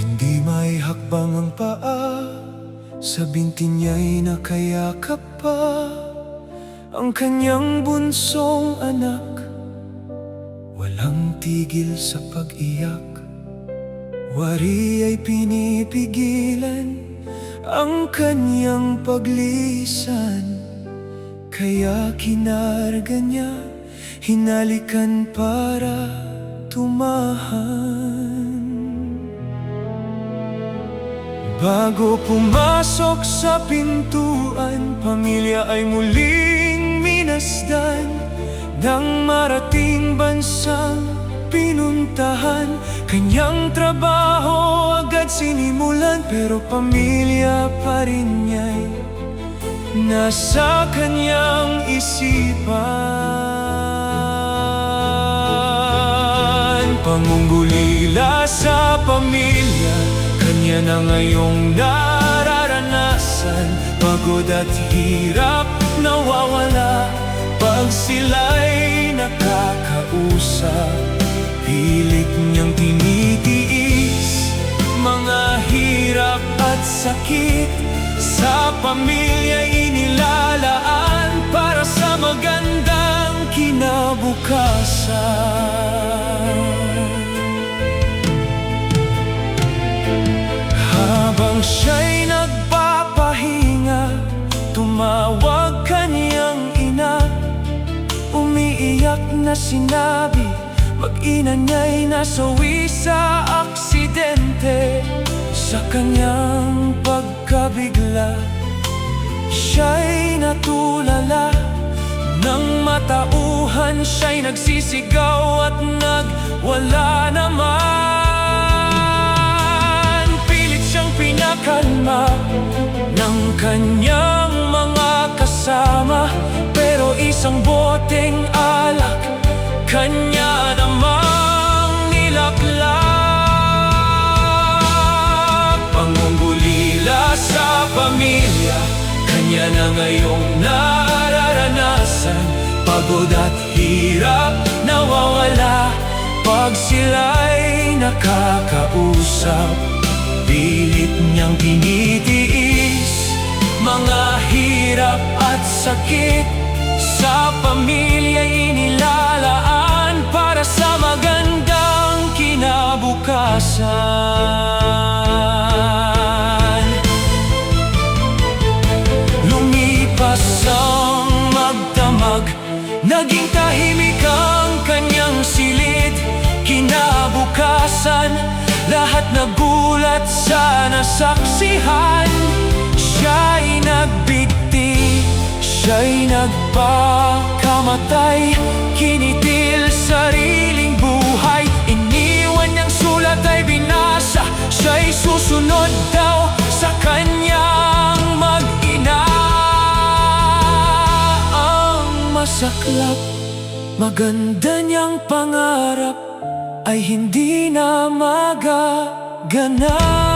Hindi may hakbang ang paa, sa binti niya'y nakayakap pa ang kanyang bunsong anak. Walang tigil sa pag-iyak, wari ay pinipigilan ang kanyang paglisan. Kaya kinarga niya, hinalikan para tumahan. Bago pumasok sa pintuan, pamilya ay muling minasdan ng marating bansang pinuntahan. Kanyang trabaho agad sinimulan, pero pamilya pa rin niya'y nasa kanyang isipan. Pangungulila sa pamilya, kanya na ngayong nararanasan. Pagod at hirap nawawala pag sila'y nakakausap. Pilit niyang tinitiis mga hirap at sakit. Sa pamilya inilalaan para sa magandang kinabukasan. Habang siya'y nagpapahinga, tumawag kanyang ina. Umiiyak na sinabi, mag-ina niya'y nasawi sa aksidente. Sa kanyang pagkabigla, siya'y natulala. Nang matauhan, siya'y nagsisigaw at nagwala naman. Pilit siyang pinakalma ng kanyang mga kasama, pero isang boteng alak kanya namang nilaklak. Pangungulila sa pamilya, kanya na ngayong nararanasan. Pagod at hirap nawawala pag sila'y nakakausap. Pilit niyang tinitiis mga hirap at sakit. Sa pamilya inilalaan para sa magandang kinabukasan. Lumipas ang magdamag, naging tahimik ang kanyang silid. Kinabukasan, lahat nagulat sa nasaksihan. Siya'y nagbigti, siya'y nagpakamatay. Kinitil sariling buhay, iniwan niyang sulat ay binasa. Siya'y susunod daw sa kanyang mag-ina. Ang masaklap, maganda niyang pangarap ay hindi na magaganap.